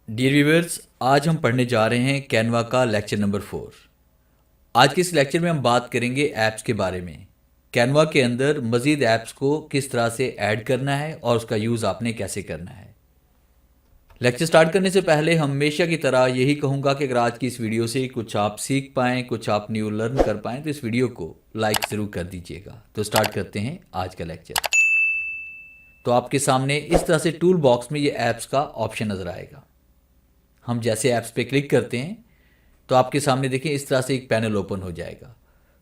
Dear viewers, आज हम पढ़ने जा रहे हैं कैनवा का लेक्चर नंबर 4। आज के इस लेक्चर में हम बात करेंगे ऐप्स के बारे में। कैनवा के अंदर मज़ीद ऐप्स को किस तरह से ऐड करना है और उसका यूज़ आपने कैसे करना है। लेक्चर स्टार्ट करने से पहले हमेशा की तरह यही कहूँगा कि अगर आज की इस वीडियो से कुछ आप सीख पाएँ, कुछ आप न्यू लर्न कर पाएँ तो इस वीडियो को लाइक ज़रूर कर दीजिएगा। तो स्टार्ट करते हैं आज का लेक्चर। तो आपके सामने इस तरह से टूल बॉक्स में ये ऐप्स का ऑप्शन नज़र आएगा। हम जैसे ऐप्स पे क्लिक करते हैं तो आपके सामने देखिए इस तरह से एक पैनल ओपन हो जाएगा।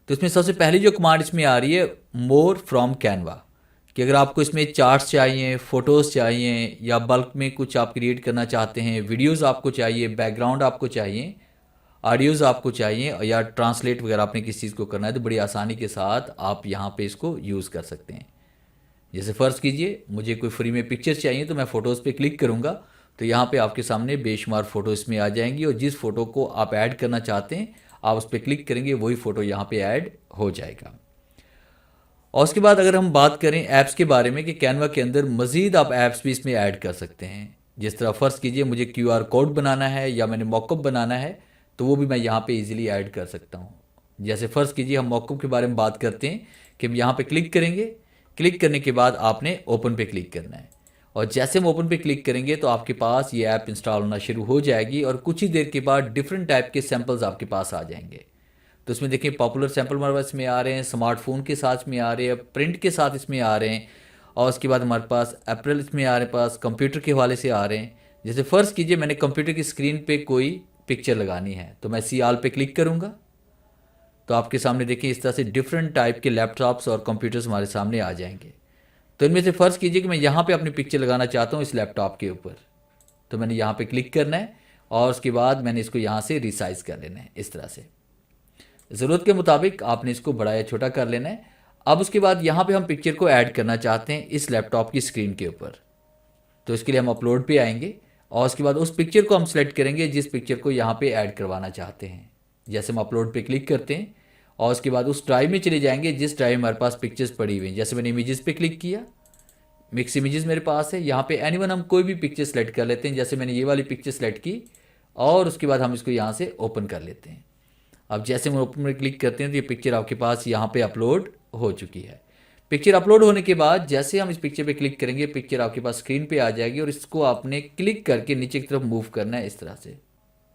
तो इसमें सबसे पहली जो कमांड इसमें आ रही है मोर फ्रॉम कैनवा, कि अगर आपको इसमें चार्ट्स चाहिए, फ़ोटोज़ चाहिए या बल्क में कुछ आप क्रिएट करना चाहते हैं, वीडियोज़ आपको चाहिए, बैकग्राउंड आपको चाहिए, ऑडियोज़ आपको चाहिए या ट्रांसलेट वगैरह आपने किसी चीज़ को करना है तो बड़ी आसानी के साथ आप यहाँ पे इसको यूज़ कर सकते हैं। जैसे फ़र्ज़ कीजिए मुझे कोई फ्री में पिक्चर चाहिए तो मैं फ़ोटोज़ पे क्लिक करूँगा तो यहाँ पे आपके सामने बेशुमार फ़ोटो इसमें आ जाएंगी और जिस फ़ोटो को आप ऐड करना चाहते हैं आप उस पर क्लिक करेंगे, वही फ़ोटो यहाँ पे ऐड हो जाएगा। और उसके बाद अगर हम बात करें ऐप्स के बारे में कि कैनवा के अंदर मज़ीद आप ऐप्स भी इसमें ऐड कर सकते हैं। जिस तरह फ़र्ज़ कीजिए मुझे QR कोड बनाना है या मैंने मॉकअप बनाना है तो वो भी मैं यहाँ पे इजीली ऐड कर सकता हूँ। जैसे फ़र्ज़ कीजिए हम मॉकअप के बारे में बात करते हैं कि हम यहाँ पे क्लिक करेंगे, क्लिक करने के बाद आपने ओपन पे क्लिक करना है और जैसे हम ओपन पे क्लिक करेंगे तो आपके पास ये ऐप इंस्टॉल होना शुरू हो जाएगी और कुछ ही देर के बाद डिफरेंट टाइप के सैम्पल्स आपके पास आ जाएंगे। तो इसमें देखिए पॉपुलर सैम्पल हमारे पास इसमें आ रहे हैं, स्मार्टफोन के साथ में आ रहे हैं, प्रिंट के साथ इसमें आ रहे हैं और उसके बाद हमारे पास अप्रैल इसमें आ रहे हैं, पास कंप्यूटर के हवाले से आ रहे हैं। जैसे फ़र्ज़ कीजिए मैंने कंप्यूटर की स्क्रीन पे कोई पिक्चर लगानी है तो मैं सी आल पे क्लिक करूँगा तो आपके सामने देखिए इस तरह से डिफरेंट टाइप के लैपटॉप्स और कंप्यूटर्स हमारे सामने आ जाएंगे। तो इनमें से फ़र्ज़ कीजिए कि मैं यहाँ पे अपनी पिक्चर लगाना चाहता हूँ इस लैपटॉप के ऊपर, तो मैंने यहाँ पे क्लिक करना है और उसके बाद मैंने इसको यहाँ से रिसाइज़ कर लेना है। इस तरह से ज़रूरत के मुताबिक आपने इसको बड़ा या छोटा कर लेना है। अब उसके बाद यहाँ पे हम पिक्चर को ऐड करना चाहते हैं इस लैपटॉप की स्क्रीन के ऊपर, तो इसके लिए हम अपलोड पे आएंगे और उसके बाद उस पिक्चर को हम सेलेक्ट करेंगे जिस पिक्चर को यहाँ पे ऐड करवाना चाहते हैं। जैसे हम अपलोड पे क्लिक करते हैं और उसके बाद उस ड्राइव में चले जाएंगे जिस ड्राइव में हमारे पास पिक्चर्स पड़ी हुई हैं। जैसे मैंने इमेजेस पे क्लिक किया, मिक्स इमेजेस मेरे पास है, यहाँ पे एनीवन हम कोई भी पिक्चर सेलेक्ट कर लेते हैं। जैसे मैंने ये वाली पिक्चर सेलेक्ट की और उसके बाद हम इसको यहाँ से ओपन कर लेते हैं। अब जैसे हम ओपन में क्लिक करते हैं तो ये पिक्चर आपके पास यहाँ पे अपलोड हो चुकी है। पिक्चर अपलोड होने के बाद जैसे हम इस पिक्चर पे क्लिक करेंगे पिक्चर आपके पास स्क्रीन पे आ जाएगी और इसको आपने क्लिक करके नीचे की तरफ मूव करना है इस तरह से,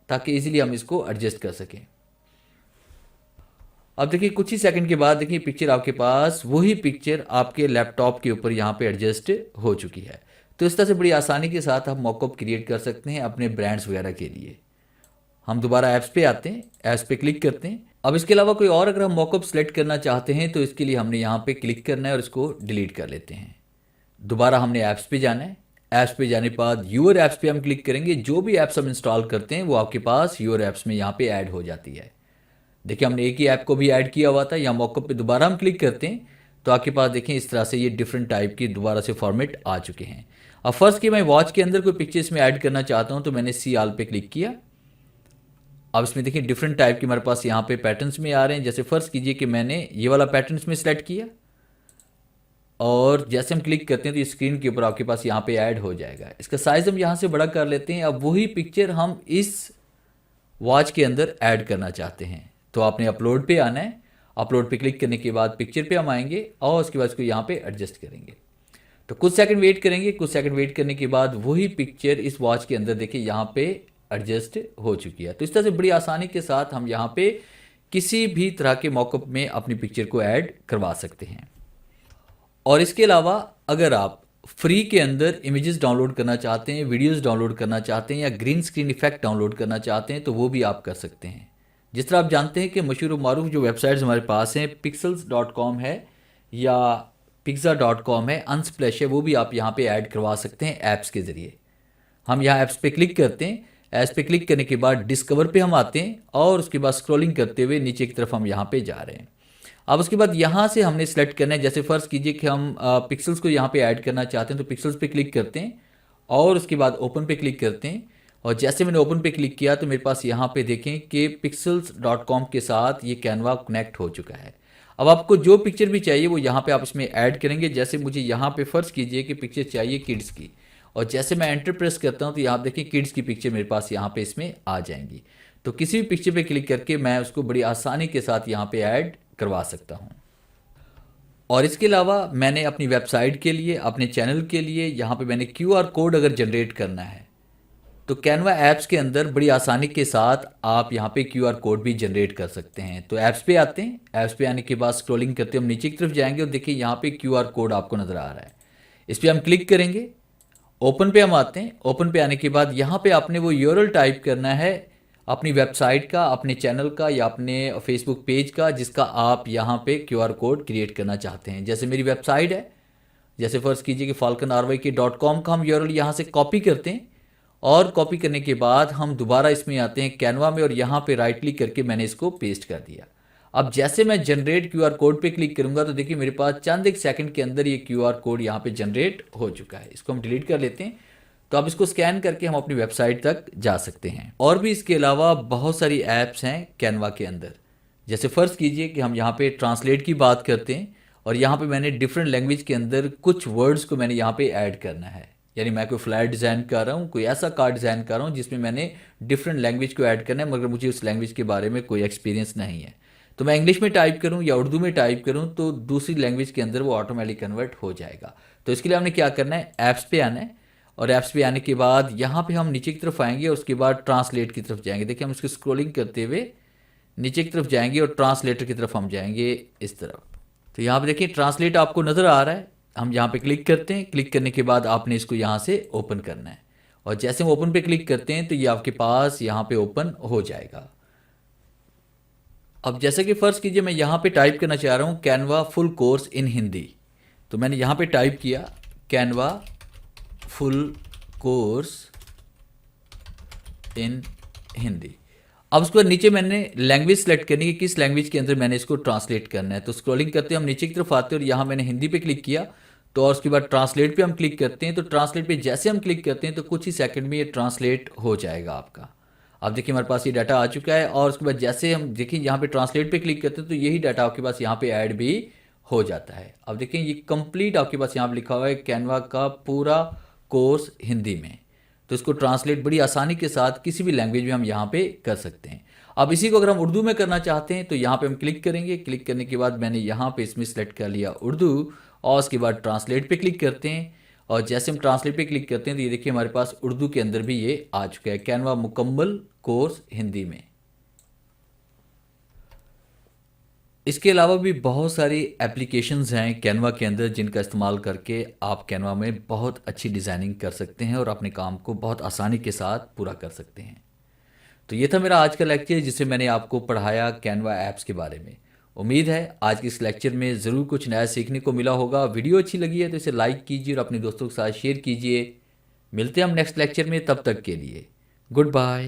ताकि इजीली हम इसको एडजस्ट कर सकें। अब देखिए कुछ ही सेकंड के बाद देखिए पिक्चर आपके पास वही पिक्चर आपके लैपटॉप के ऊपर यहाँ पे एडजस्ट हो चुकी है। तो इस तरह से बड़ी आसानी के साथ आप मॉकअप क्रिएट कर सकते हैं अपने ब्रांड्स वगैरह के लिए। हम दोबारा ऐप्स पे आते हैं, ऐप्स पे क्लिक करते हैं। अब इसके अलावा कोई और अगर हम मॉकअप सेलेक्ट करना चाहते हैं तो इसके लिए हमने यहाँ पे क्लिक करना है और इसको डिलीट कर लेते हैं। दोबारा हमने ऐप्स पे जाना है, ऐप्स पे जाने के बाद यूर ऐप्स पे हम क्लिक करेंगे। जो भी ऐप्स हम इंस्टॉल करते हैं वो आपके पास यूर ऐप्स में यहाँ पे ऐड हो जाती है। देखिए हमने एक ही ऐप को भी ऐड किया हुआ था, या मॉकअप पे दोबारा हम क्लिक करते हैं तो आपके पास देखें इस तरह से ये डिफरेंट टाइप की दोबारा से फॉर्मेट आ चुके हैं। अब फर्स्ट कि मैं वॉच के अंदर कोई पिक्चर इसमें ऐड करना चाहता हूँ तो मैंने सी आल पे क्लिक किया। अब इसमें देखिए डिफरेंट टाइप के हमारे पास यहाँ पे पैटर्न्स में आ रहे हैं। जैसे फ़र्ज़ कीजिए कि मैंने ये वाला पैटर्न इसमें सेलेक्ट किया और जैसे हम क्लिक करते हैं तो स्क्रीन के ऊपर आपके पास यहाँ पे ऐड हो जाएगा। इसका साइज़ हम यहाँ से बड़ा कर लेते हैं। अब वही पिक्चर हम इस वॉच के अंदर ऐड करना चाहते हैं तो आपने अपलोड पे आना है। अपलोड पे क्लिक करने के बाद पिक्चर पे हम आएंगे और उसके बाद इसको यहाँ पे एडजस्ट करेंगे। तो कुछ सेकंड वेट करेंगे। कुछ सेकंड वेट करने के बाद वही पिक्चर इस वॉच के अंदर देखिए यहाँ पे एडजस्ट हो चुकी है। तो इस तरह से बड़ी आसानी के साथ हम यहाँ पे किसी भी तरह के मॉकअप में अपनी पिक्चर को ऐड करवा सकते हैं। और इसके अलावा अगर आप फ्री के अंदर इमेजेस डाउनलोड करना चाहते हैं, वीडियोस डाउनलोड करना चाहते हैं या ग्रीन स्क्रीन इफेक्ट डाउनलोड करना चाहते हैं तो वो भी आप कर सकते हैं। जिस तरह आप जानते हैं कि मशहूर मारूफ जो वेबसाइट्स हमारे पास हैं pixels.com है या pixar.com है, अनस्प्लैश है, वो भी आप यहाँ पे ऐड करवा सकते हैं ऐप्स के ज़रिए। हम यहाँ ऐप्स पे क्लिक करते हैं। ऐप्स पे क्लिक करने के बाद डिस्कवर पे हम आते हैं और उसके बाद स्क्रॉलिंग करते हुए नीचे की तरफ हम यहाँ पे जा रहे हैं। अब उसके बाद यहाँ से हमने सेलेक्ट करना है। जैसे फ़र्ज़ कीजिए कि हम पिक्सल्स को यहाँ पे ऐड करना चाहते हैं तो पिक्सल्स पे क्लिक करते हैं और उसके बाद ओपन पे क्लिक करते हैं और जैसे मैंने ओपन पे क्लिक किया तो मेरे पास यहाँ पे देखें कि pixels.com के साथ ये कैनवा कनेक्ट हो चुका है। अब आपको जो पिक्चर भी चाहिए वो यहाँ पे आप इसमें ऐड करेंगे। जैसे मुझे यहाँ पे फ़र्ज़ कीजिए कि पिक्चर चाहिए किड्स की और जैसे मैं एंटर प्रेस करता हूँ तो यहाँ देखिए किड्स की पिक्चर मेरे पास यहाँ पे इसमें आ जाएंगी। तो किसी भी पिक्चर पे क्लिक करके मैं उसको बड़ी आसानी के साथ यहाँ पे ऐड करवा सकता हूँ। और इसके अलावा मैंने अपनी वेबसाइट के लिए, अपने चैनल के लिए यहाँ पे मैंने क्यूआर कोड अगर जनरेट करना है तो कैनवा ऐप्स के अंदर बड़ी आसानी के साथ आप यहाँ पे क्यूआर कोड भी जनरेट कर सकते हैं। तो ऐप्स पे आते हैं, ऐप्स पे आने के बाद स्क्रॉलिंग करते हम नीचे की तरफ जाएंगे और देखिए यहाँ पे क्यूआर कोड आपको नज़र आ रहा है। इस पर हम क्लिक करेंगे, ओपन पे हम आते हैं। ओपन पे आने के बाद यहाँ पे आपने वो यूआरएल टाइप करना है अपनी वेबसाइट का, अपने चैनल का या अपने फेसबुक पेज का जिसका आप यहाँ पे क्यूआर कोड क्रिएट करना चाहते हैं। जैसे मेरी वेबसाइट है, जैसे फर्ज कीजिए कि falconryk.com का हम यूआरएल यहाँ से कॉपी करते हैं और कॉपी करने के बाद हम दोबारा इसमें आते हैं कैनवा में और यहाँ पे राइट क्लिक करके मैंने इसको पेस्ट कर दिया। अब जैसे मैं जनरेट क्यूआर कोड पे क्लिक करूंगा तो देखिए मेरे पास चंद एक सेकंड के अंदर ये क्यूआर कोड यहाँ पे जनरेट हो चुका है। इसको हम डिलीट कर लेते हैं। तो अब इसको स्कैन करके हम अपनी वेबसाइट तक जा सकते हैं। और भी इसके अलावा बहुत सारी ऐप्स हैं कैनवा के अंदर। जैसे फ़र्ज़ कीजिए कि हम यहाँ पे ट्रांसलेट की बात करते हैं और यहाँ पे मैंने डिफरेंट लैंग्वेज के अंदर कुछ वर्ड्स को मैंने यहाँ पे ऐड करना है। यानी मैं कोई फ्लैट डिज़ाइन कर रहा हूँ, कोई ऐसा कार्ड डिज़ाइन कर रहा हूँ जिसमें मैंने डिफरेंट लैंग्वेज को ऐड करना है, मगर मुझे उस लैंग्वेज के बारे में कोई एक्सपीरियंस नहीं है। तो मैं इंग्लिश में टाइप करूँ या उर्दू में टाइप करूँ तो दूसरी लैंग्वेज के अंदर वो ऑटोमेटिक कन्वर्ट हो जाएगा। तो इसके लिए हमने क्या करना है, ऐप्स पे आना है और ऐप्स पे आने के बाद यहाँ पे हम नीचे की तरफ आएंगे और उसके बाद ट्रांसलेट की तरफ जाएंगे। देखिए हम इसको स्क्रॉलिंग करते हुए नीचे की तरफ जाएंगे और ट्रांसलेटर की तरफ हम जाएंगे इस तरफ। तो यहाँ पे देखिए ट्रांसलेट आपको नज़र आ रहा है। हम यहाँ पे क्लिक करते हैं। क्लिक करने के बाद आपने इसको यहाँ से ओपन करना है और जैसे हम ओपन पे क्लिक करते हैं तो ये आपके पास यहाँ पे ओपन हो जाएगा। अब जैसे कि फ़र्ज़ कीजिए मैं यहाँ पे टाइप करना चाह रहा हूँ Canva full course in Hindi. तो मैंने यहाँ पे टाइप किया Canva full course in Hindi. अब उसके बाद नीचे मैंने लैंग्वेज सेलेक्ट करनी है, किस लैंग्वेज के अंदर मैंने इसको ट्रांसलेट करना है। तो स्क्रॉलिंग करते हैं हम नीचे की तरफ आते हैं और यहाँ मैंने हिंदी पे क्लिक किया। तो और उसके बाद ट्रांसलेट पे हम क्लिक करते हैं। तो ट्रांसलेट पे जैसे हम क्लिक करते हैं तो कुछ ही सेकंड में ये ट्रांसलेट हो जाएगा आपका। अब देखिए हमारे पास ये डाटा आ चुका है और उसके बाद जैसे हम देखिए यहाँ पे ट्रांसलेट पे क्लिक करते हैं तो यही डाटा आपके पास यहाँ पे ऐड भी हो जाता है। अब देखिए ये कंप्लीट आपके पास यहाँ पे लिखा हुआ है कैनवा का पूरा कोर्स हिंदी में। तो इसको ट्रांसलेट बड़ी आसानी के साथ किसी भी लैंग्वेज में हम यहाँ पे कर सकते हैं। अब इसी को अगर हम उर्दू में करना चाहते हैं तो यहाँ पे हम क्लिक करेंगे। क्लिक करने के बाद मैंने यहाँ पे इसमें सेलेक्ट कर लिया उर्दू और उसके बाद ट्रांसलेट पे क्लिक करते हैं और जैसे हम ट्रांसलेट पे क्लिक करते हैं तो ये देखिए हमारे पास उर्दू के अंदर भी ये आ चुका है कैनवा मुकम्मल कोर्स हिंदी में। इसके अलावा भी बहुत सारी एप्लीकेशंस हैं कैनवा के अंदर जिनका इस्तेमाल करके आप कैनवा में बहुत अच्छी डिज़ाइनिंग कर सकते हैं और अपने काम को बहुत आसानी के साथ पूरा कर सकते हैं। तो ये था मेरा आज का लेक्चर जिससे मैंने आपको पढ़ाया कैनवा ऐप्स के बारे में। उम्मीद है आज के इस लेक्चर में ज़रूर कुछ नया सीखने को मिला होगा। वीडियो अच्छी लगी है तो इसे लाइक कीजिए और अपने दोस्तों के साथ शेयर कीजिए। मिलते हैं हम नेक्स्ट लेक्चर में, तब तक के लिए गुड बाय।